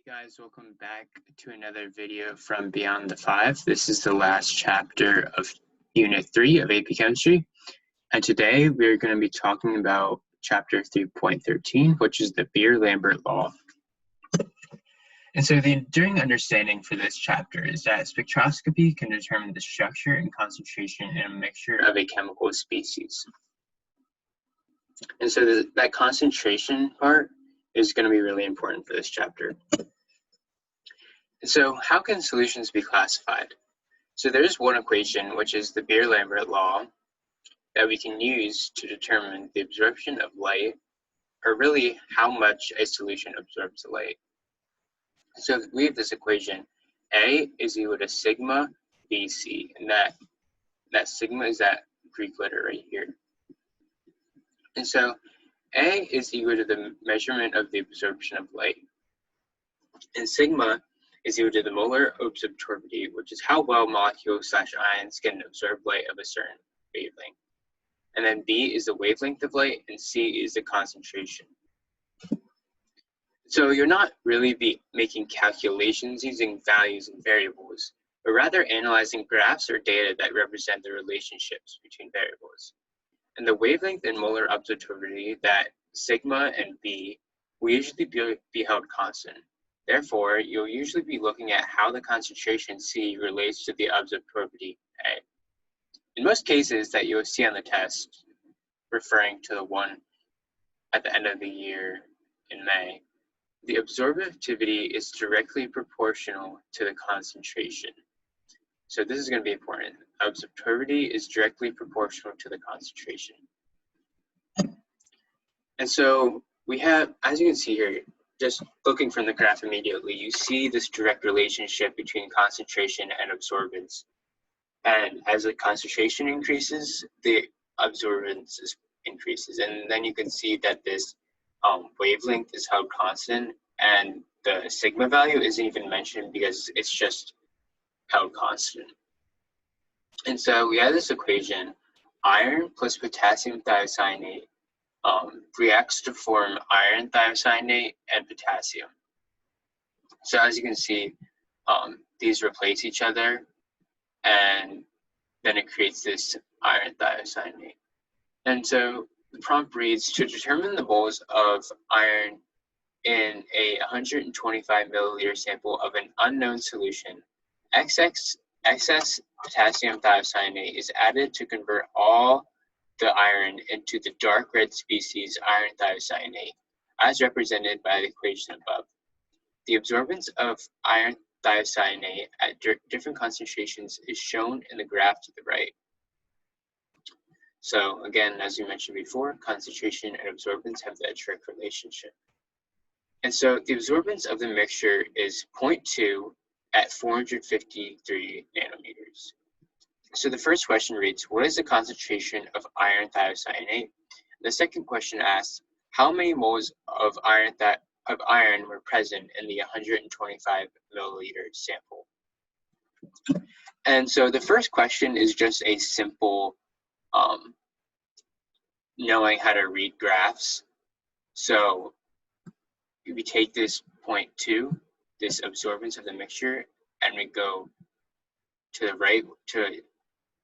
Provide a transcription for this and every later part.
Guys, welcome back to another video from Beyond the Five. This is the last chapter of Unit 3 of AP Chemistry, and today we're going to be talking about Chapter 3.13, which is the Beer-Lambert Law. And so the enduring understanding for this chapter is that spectroscopy can determine the structure and concentration in a mixture of a chemical species. And so that concentration part is going to be really important for this chapter. So how can solutions be classified? So there's one equation, which is the Beer-Lambert law, that we can use to determine the absorption of light, or really how much a solution absorbs light. So we have this equation, A is equal to sigma BC, and that sigma is that Greek letter right here. And so A is equal to the measurement of the absorption of light, and sigma is equal to the molar absorptivity, which is how well molecules/ions can absorb light of a certain wavelength. And then B is the wavelength of light, and C is the concentration. So you're not really making calculations using values and variables, but rather analyzing graphs or data that represent the relationships between variables. And the wavelength and molar absorptivity, that sigma and B, will usually be held constant. Therefore, you'll usually be looking at how the concentration C relates to the absorptivity A. In most cases that you'll see on the test, referring to the one at the end of the year in May, the absorptivity is directly proportional to the concentration. So this is going to be important. Absorptivity is directly proportional to the concentration. And so we have, as you can see here, just looking from the graph immediately, you see this direct relationship between concentration and absorbance. And as the concentration increases, the absorbance increases. And then you can see that this wavelength is held constant, and the sigma value isn't even mentioned because it's just held constant. And so we have this equation, iron plus potassium thiocyanate reacts to form iron thiocyanate and potassium. So as you can see, these replace each other, and then it creates this iron thiocyanate. And so the prompt reads, to determine the moles of iron in a 125 milliliter sample of an unknown solution, excess potassium thiocyanate is added to convert all the iron into the dark red species iron thiocyanate, as represented by the equation above. The absorbance of iron thiocyanate at different concentrations is shown in the graph to the right. So again, as we mentioned before, concentration and absorbance have that direct relationship. And so the absorbance of the mixture is 0.2 at 453 nanometers. So the first question reads, what is the concentration of iron thiocyanate? The second question asks, how many moles of iron were present in the 125 milliliter sample? And so the first question is just a simple knowing how to read graphs. So we take this 0.2, this absorbance of the mixture, and we go to the right to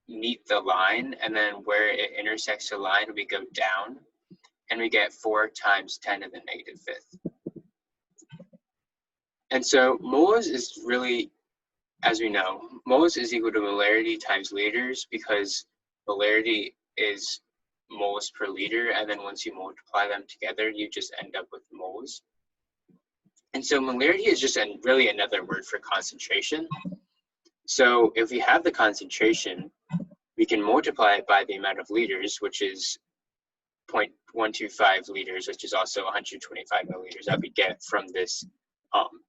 meet the line, and then where it intersects the line, we go down, and we get 4 times 10 to the negative fifth. And so moles is really, as we know, moles is equal to molarity times liters, because molarity is moles per liter, and then once you multiply them together, you just end up with moles. And so molarity is just really another word for concentration. So if we have the concentration, we can multiply it by the amount of liters, which is 0.125 liters, which is also 125 milliliters that we get from this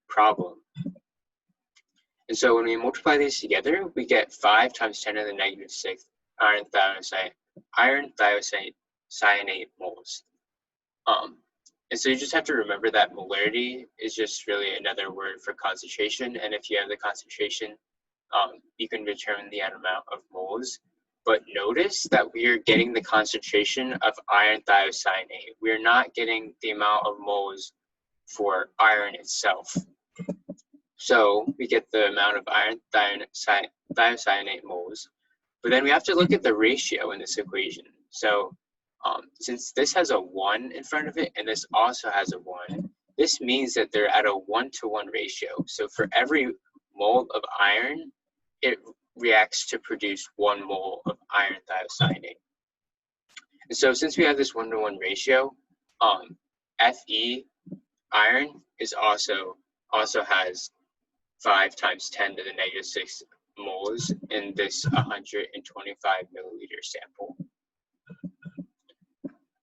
problem. And so when we multiply these together, we get 5 times 10 to the negative 6 iron thiocyanate moles. And so you just have to remember that molarity is just really another word for concentration. And if you have the concentration, you can determine the amount of moles. But notice that we are getting the concentration of iron thiocyanate. We are not getting the amount of moles for iron itself. So we get the amount of iron thiocyanate moles, but then we have to look at the ratio in this equation. So since this has a 1 in front of it and this also has a 1, this means that they're at a 1-to-1 ratio. So for every mole of iron, it reacts to produce 1 mole of iron thiocyanate. And so since we have this 1-to-1 ratio, Fe iron is also has 5 times 10 to the negative 6 moles in this 125 milliliter sample.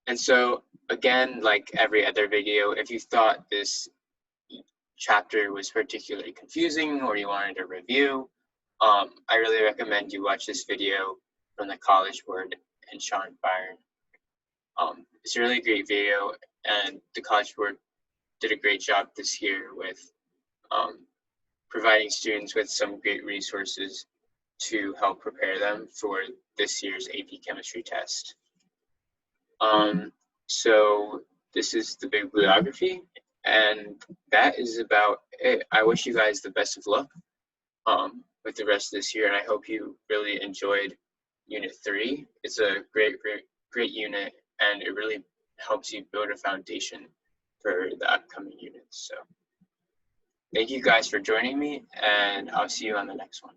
And so again, like every other video, if you thought this chapter was particularly confusing or you wanted a review, I really recommend you watch this video from the College Board and Sean Byron. It's a really great video, and the College Board did a great job this year with providing students with some great resources to help prepare them for this year's AP Chemistry test. So this is the bibliography, and that is about it. I wish you guys the best of luck with the rest of this year, and I hope you really enjoyed Unit 3. It's a great unit, and it really helps you build a foundation for the upcoming units. So thank you guys for joining me, and I'll see you on the next one.